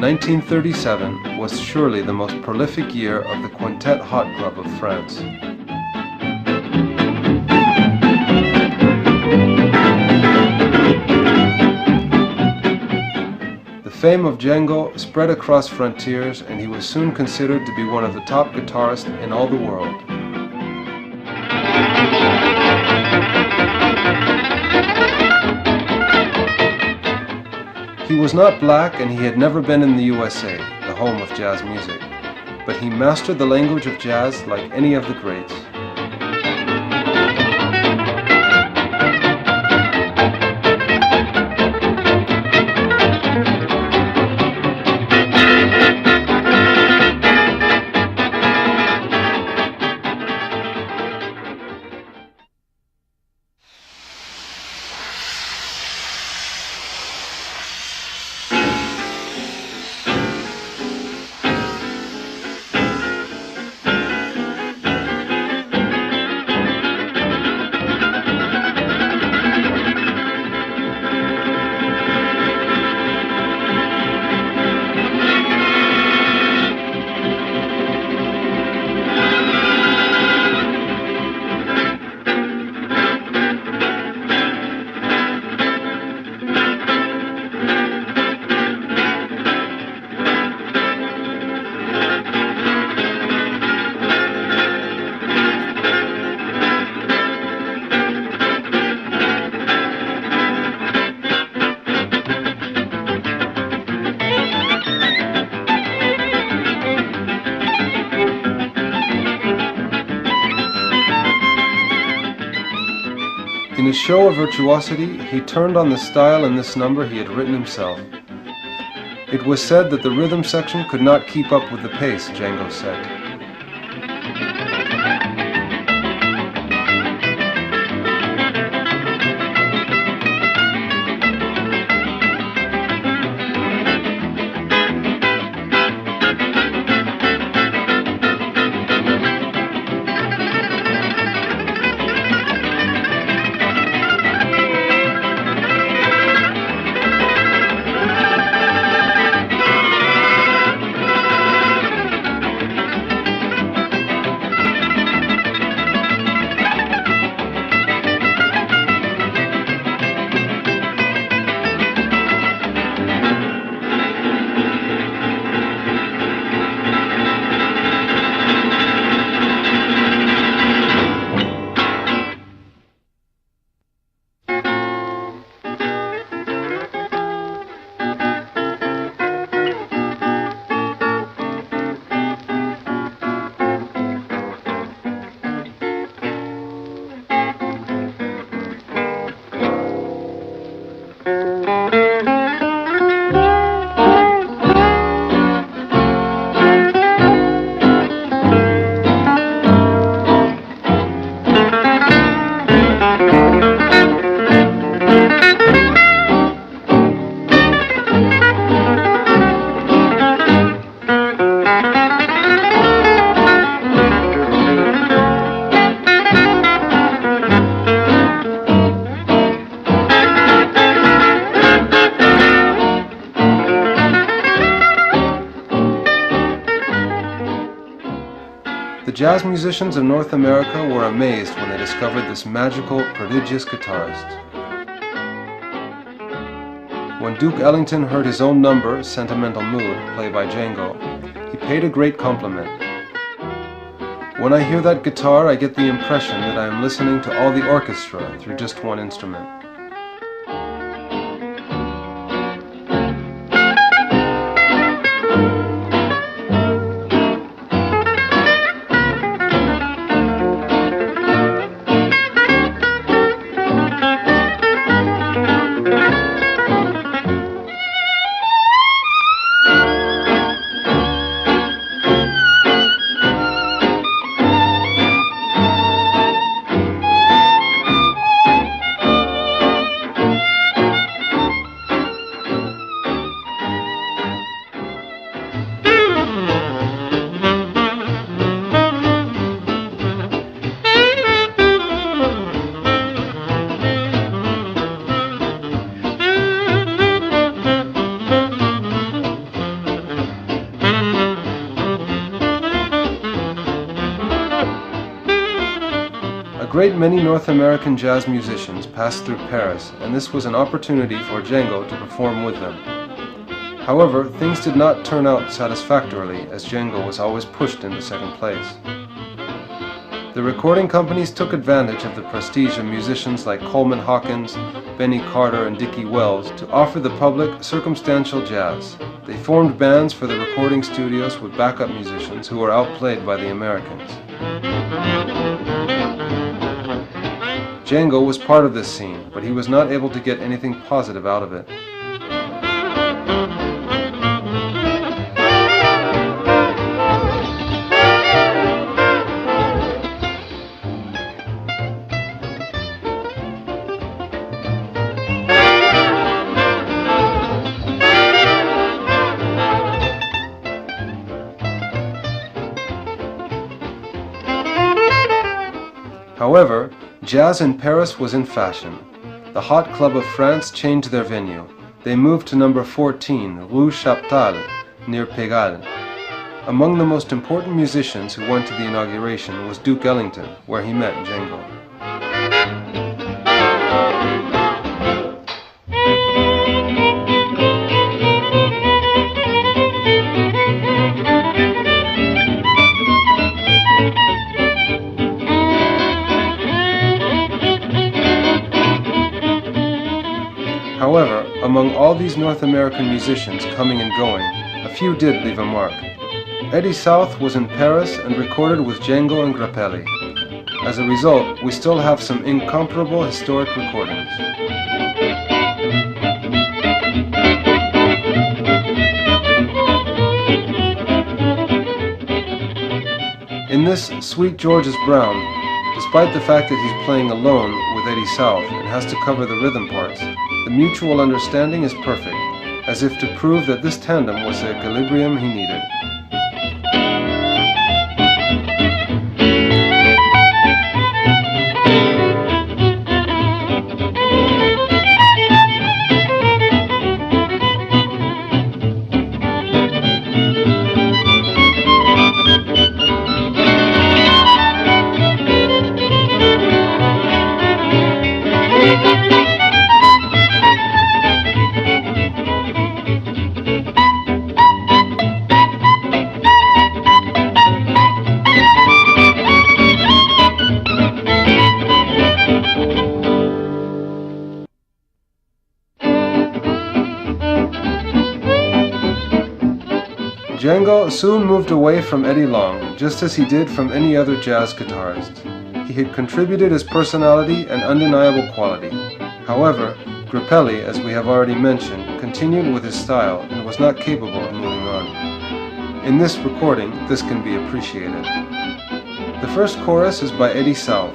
1937 was surely the most prolific year of the Quintet Hot Club of France. The fame of Django spread across frontiers, and he was soon considered to be one of the top guitarists in all the world. He was not black, and he had never been in the USA, the home of jazz music, but he mastered the language of jazz like any of the greats. In a show of virtuosity, he turned on the style in this number he had written himself. It was said that the rhythm section could not keep up with the pace Django set. The jazz musicians of North America were amazed when they discovered this magical, prodigious guitarist. When Duke Ellington heard his own number, Sentimental Mood, played by Django, he paid a great compliment. When I hear that guitar, I get the impression that I am listening to all the orchestra through just one instrument. great many North American jazz musicians passed through Paris, and this was an opportunity for Django to perform with them. However, things did not turn out satisfactorily, as Django was always pushed into second place. The recording companies took advantage of the prestige of musicians like Coleman Hawkins, Benny Carter, and Dickie Wells to offer the public circumstantial jazz. They formed bands for the recording studios with backup musicians who were outplayed by the Americans. Django was part of this scene, but he was not able to get anything positive out of it. However, jazz in Paris was in fashion. The Hot Club of France changed their venue. They moved to number 14, Rue Chaptal, near Pigalle. Among the most important musicians who went to the inauguration was Duke Ellington, where he met Django. However, among all these North American musicians coming and going, a few did leave a mark. Eddie South was in Paris and recorded with Django and Grappelli. As a result, we still have some incomparable historic recordings. In this Sweet George's Brown, despite the fact that he's playing alone with Eddie South and has to cover the rhythm parts, the mutual understanding is perfect, as if to prove that this tandem was the equilibrium he needed. Django soon moved away from Eddie Long, just as he did from any other jazz guitarist. He had contributed his personality and undeniable quality. However, Grappelli, as we have already mentioned, continued with his style and was not capable of moving on. In this recording, this can be appreciated. The first chorus is by Eddie South.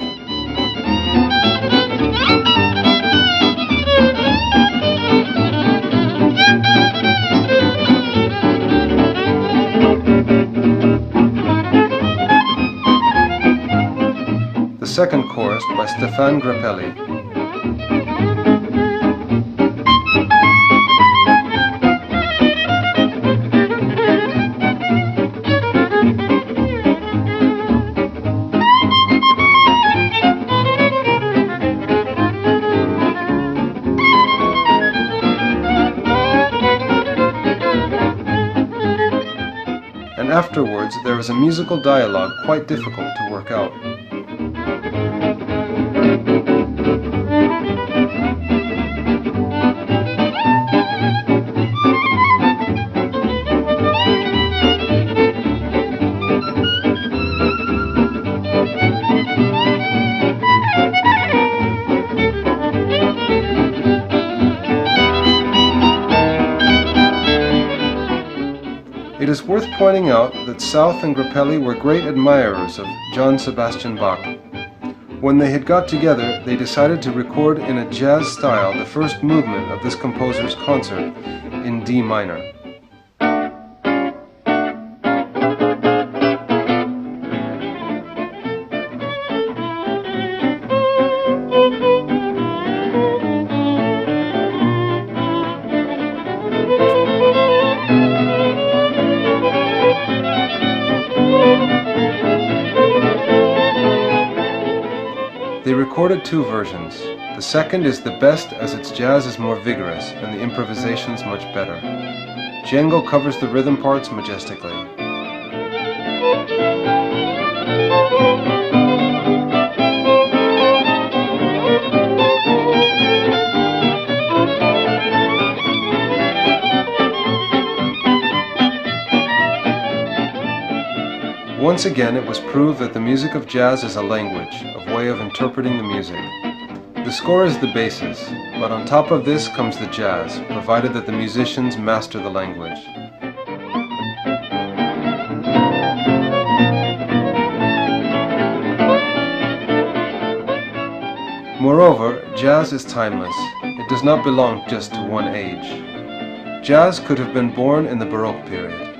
The second chorus by Stéphane Grappelli. And afterwards there is a musical dialogue quite difficult to work out. It is worth pointing out that South and Grappelli were great admirers of Johann Sebastian Bach. When they had got together, they decided to record in a jazz style the first movement of this composer's concert in D minor. They recorded two versions. The second is the best as its jazz is more vigorous and the improvisations much better. Django covers the rhythm parts majestically. Once again, it was proved that the music of jazz is a language, a way of interpreting the music. The score is the basis, but on top of this comes the jazz, provided that the musicians master the language. Moreover, jazz is timeless. It does not belong just to one age. Jazz could have been born in the Baroque period.